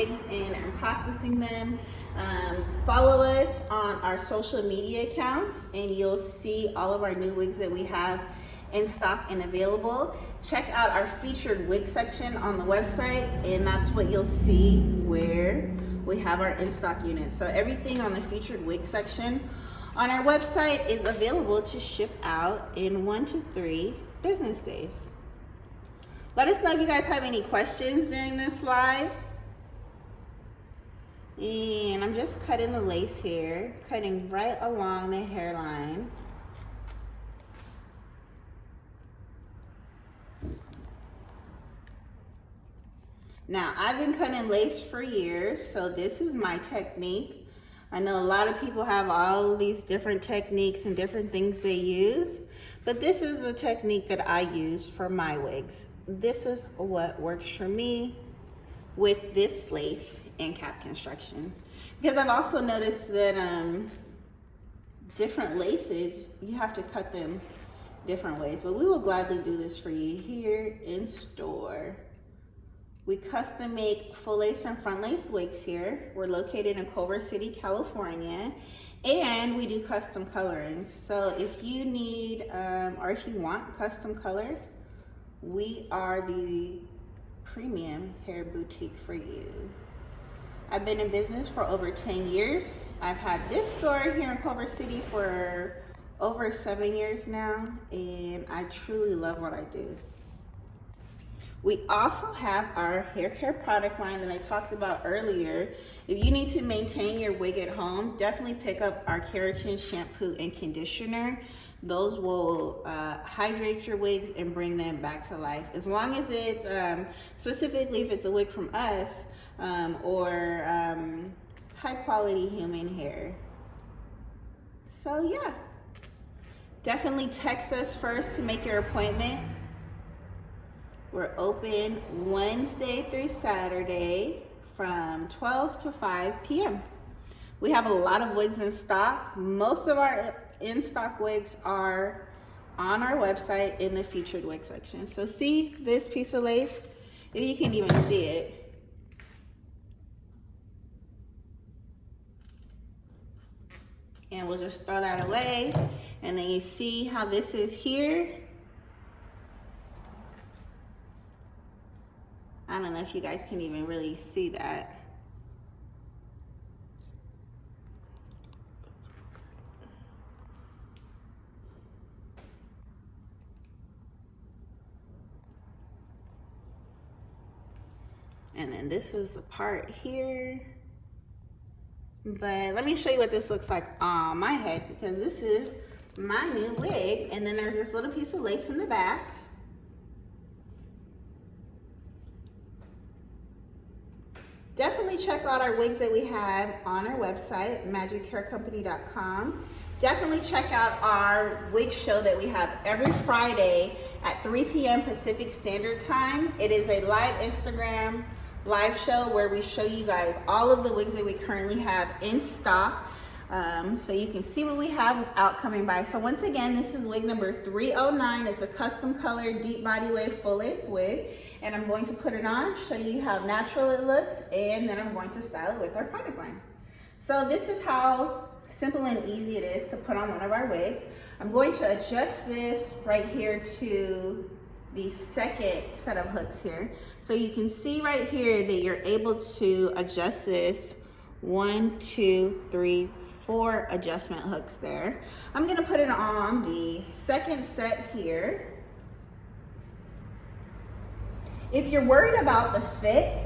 wigs and I'm processing them. Follow us on our social media accounts and you'll see all of our new wigs that we have in stock and available. Check out our featured wig section on the website, and that's what you'll see where we have our in-stock units. So everything on the featured wig section on our website is available to ship out in 1 to 3 business days. Let us know if you guys have any questions during this live. And I'm just cutting the lace here, cutting right along the hairline. Now, I've been cutting lace for years, so this is my technique. I know a lot of people have all these different techniques and different things they use, but this is the technique that I use for my wigs. This is what works for me with this lace and cap construction. Because I've also noticed that different laces, you have to cut them different ways, but we will gladly do this for you here in store. We custom make full lace and front lace wigs here. We're located in Culver City, California, and we do custom coloring. So if you need, or if you want custom color, we are the premium hair boutique for you. I've been in business for over 10 years. I've had this store here in Culver City for over 7 years now, and I truly love what I do. We also have our hair care product line that I talked about earlier. If you need to maintain your wig at home, definitely pick up our keratin shampoo and conditioner. Those will hydrate your wigs and bring them back to life. As long as it's, specifically if it's a wig from us, or high quality human hair. So yeah, definitely text us first to make your appointment. We're open Wednesday through Saturday from 12 to 5 p.m. We have a lot of wigs in stock. Most of our in-stock wigs are on our website in the featured wig section. So see this piece of lace? If you can even see it. And we'll just throw that away. And then you see how this is here. I don't know if you guys can even really see that. And then this is the part here. But let me show you what this looks like on my head, because this is my new wig. And then there's this little piece of lace in the back. Definitely check out our wigs that we have on our website, magichaircompany.com. Definitely check out our wig show that we have every Friday at 3 p.m. Pacific Standard Time. It is a live Instagram live show where we show you guys all of the wigs that we currently have in stock. So you can see what we have without coming by. So once again, this is wig number 309. It's a custom colored deep body wave full lace wig. And I'm going to put it on, show you how natural it looks, and then I'm going to style it with our product line. So this is how simple and easy it is to put on one of our wigs. I'm going to adjust this right here to the second set of hooks here. So you can see right here that you're able to adjust this 1, 2, 3, 4 adjustment hooks there. I'm gonna put it on the second set here. If you're worried about the fit,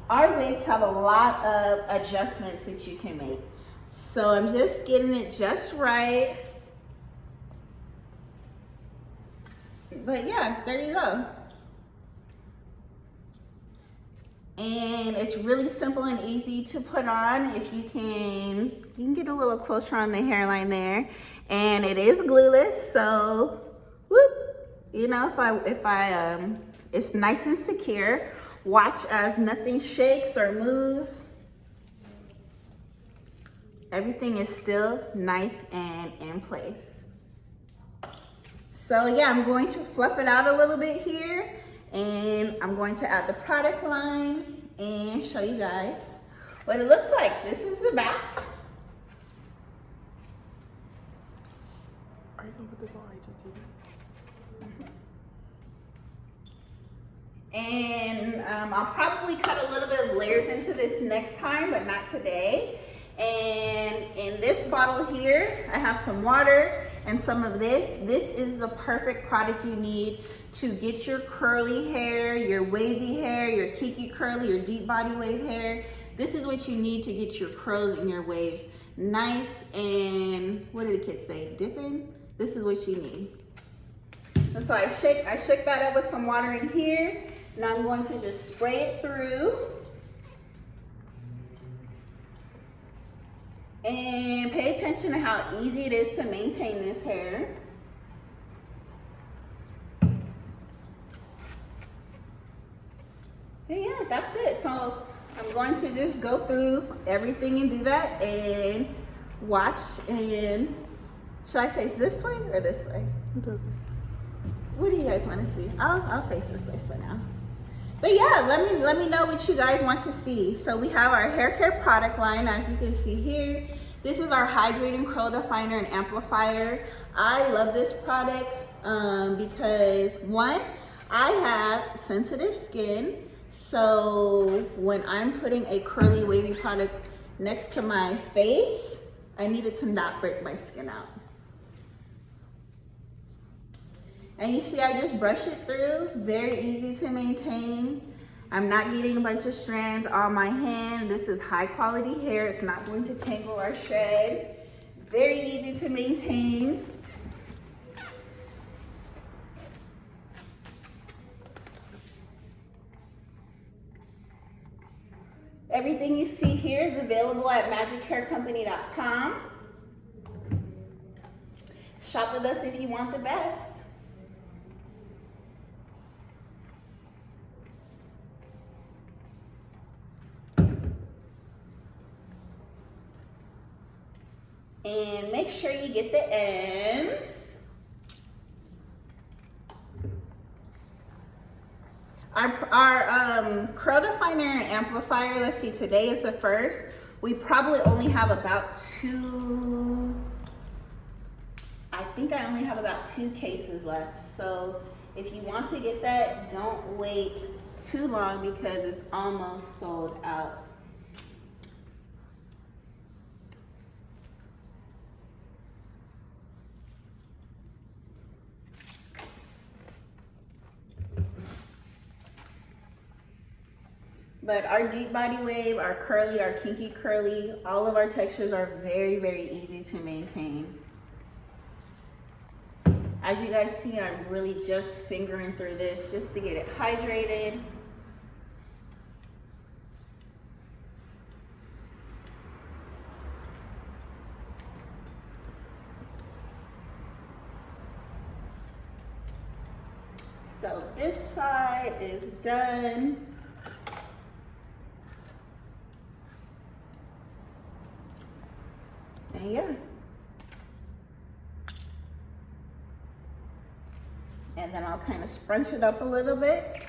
our wigs have a lot of adjustments that you can make. So I'm just getting it just right. But yeah, there you go. And it's really simple and easy to put on. If you can get a little closer on the hairline there. And it is glueless, so whoop. You know, if I it's nice and secure. Watch as nothing shakes or moves. Everything is still nice and in place. So yeah, I'm going to fluff it out a little bit here, And I'm going to add the product line and show you guys what it looks like. This is the back. Are you gonna put this on IGTV? And I'll probably cut a little bit of layers into this next time, but not today. And in this bottle here, I have some water and some of this. This is the perfect product you need to get your curly hair, your wavy hair, your kinky curly, your deep body wave hair. This is what you need to get your curls and your waves nice and, what do the kids say, dipping? This is what you need. And so I shook that up with some water in here. Now I'm going to just spray it through. And pay attention to how easy it is to maintain this hair. And yeah, that's it. So I'm going to just go through everything and do that and watch. And should I face this way or this way? It doesn't. What do you guys want to see? I'll face this way for now. But yeah, let me know what you guys want to see. So we have our hair care product line, as you can see here. This is our hydrating curl definer and amplifier. I love this product because one, I have sensitive skin. So when I'm putting a curly wavy product next to my face, I need it to not break my skin out. And you see, I just brush it through, very easy to maintain. I'm not getting a bunch of strands on my hand. This is high quality hair. It's not going to tangle or shed. Very easy to maintain. Everything you see here is available at magichaircompany.com. Shop with us if you want the best. And make sure you get the ends. Our curl definer and amplifier, let's see, today is the first. We probably only have about I think I only have about 2 cases left. So if you want to get that, don't wait too long because it's almost sold out. But our deep body wave, our curly, our kinky curly, all of our textures are very, very easy to maintain. As you guys see, I'm really just fingering through this just to get it hydrated. So this side is done. And yeah. And then I'll kind of scrunch it up a little bit.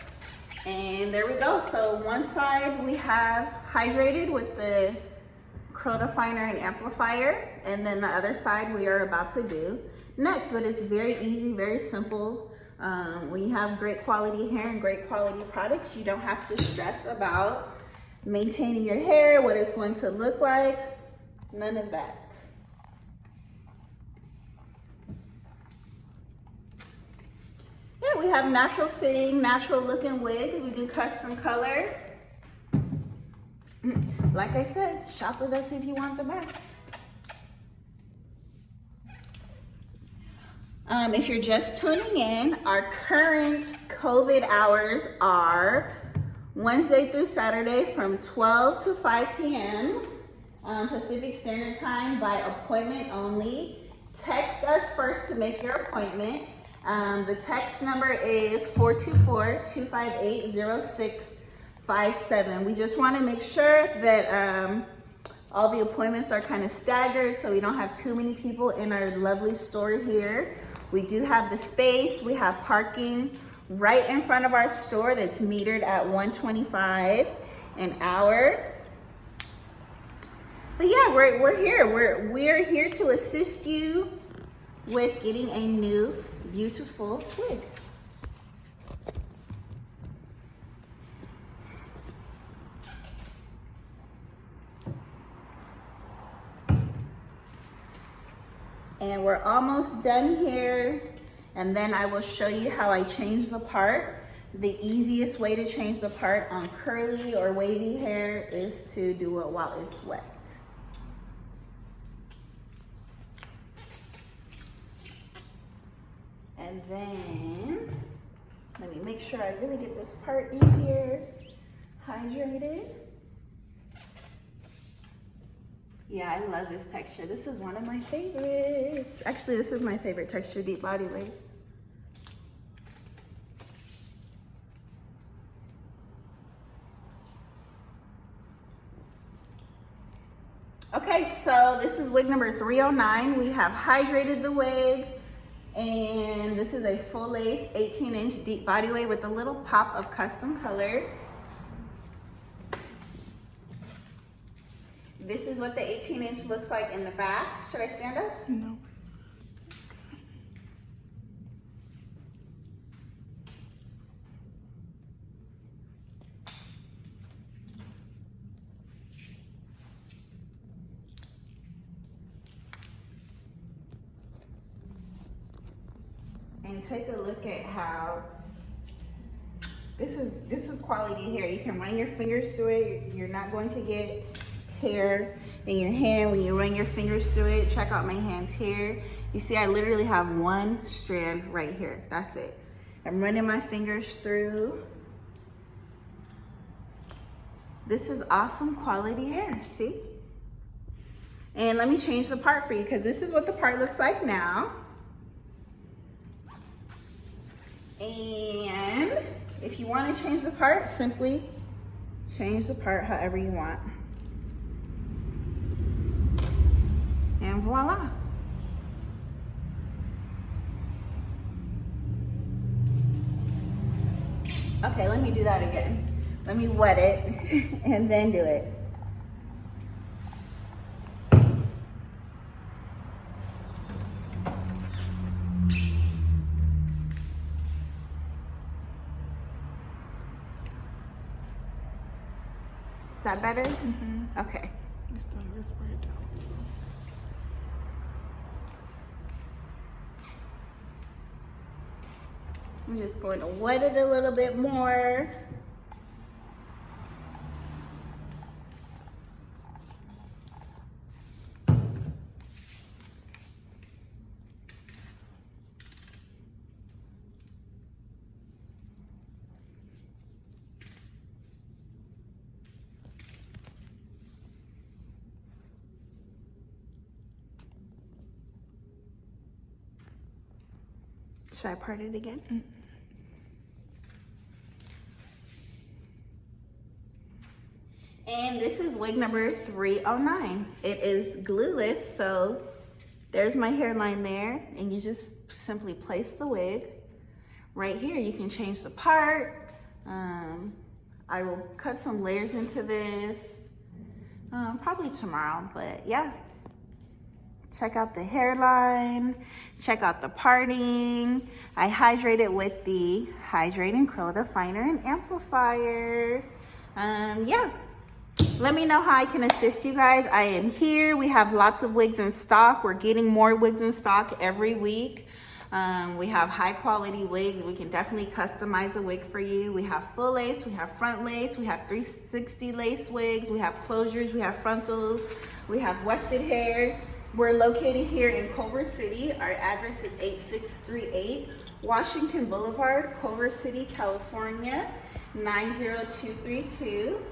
And there we go. So one side we have hydrated with the curl definer and amplifier. And then the other side we are about to do next. But it's very easy, very simple. When you have great quality hair and great quality products, you don't have to stress about maintaining your hair, what it's going to look like. None of that. Yeah, we have natural fitting, natural looking wigs. We do custom color. Like I said, shop with us if you want the best. If you're just tuning in, our current COVID hours are Wednesday through Saturday from 12 to 5 p.m. Pacific Standard Time by appointment only. Text us first to make your appointment. The text number is 424-258-0657. We just want to make sure that all the appointments are kind of staggered so we don't have too many people in our lovely store here. We do have the space, we have parking, right in front of our store that's metered at $125 an hour. But yeah, we're here. We're here to assist you with getting a new beautiful wig. And we're almost done here. And then I will show you how I change the part. The easiest way to change the part on curly or wavy hair is to do it while it's wet. And then, let me make sure I really get this part in here hydrated. Yeah, I love this texture. This is one of my favorites. Actually, this is my favorite texture, deep body wig. Okay, so this is wig number 309. We have hydrated the wig, and this is a full lace 18-inch deep body wig with a little pop of custom color. This is what the 18-inch looks like in the back. Should I stand up? No. And take a look at how this is quality hair. You can run your fingers through it. You're not going to get hair in your hand when you run your fingers through it. Check out my hands here. You see, I literally have one strand right here. That's it. I'm running my fingers through. This is awesome quality hair, see? And let me change the part for you because this is what the part looks like now. And if you want to change the part, simply change the part however you want. And voila. Okay, let me do that again. Let me wet it and then do it. Is that better? Mm-hmm. Okay. It's done. Let's spray it down. I'm just going to wet it a little bit more. Should I part it again? Mm-hmm. And this is wig number 309. It is glueless, so there's my hairline there, and you just simply place the wig right here. You can change the part. I will cut some layers into this probably tomorrow, but yeah. Check out the hairline, check out the parting. I hydrate it with the Hydrate and Curl Definer and Amplifier. Yeah. Let me know how I can assist you guys. I am here. We have lots of wigs in stock. We're getting more wigs in stock every week. We have high quality wigs. We can definitely customize a wig for you. We have full lace, we have front lace, we have 360 lace wigs, we have closures, we have frontals, we have wefted hair. We're located here in Culver City. Our address is 8638 Washington Boulevard, Culver City, California, 90232.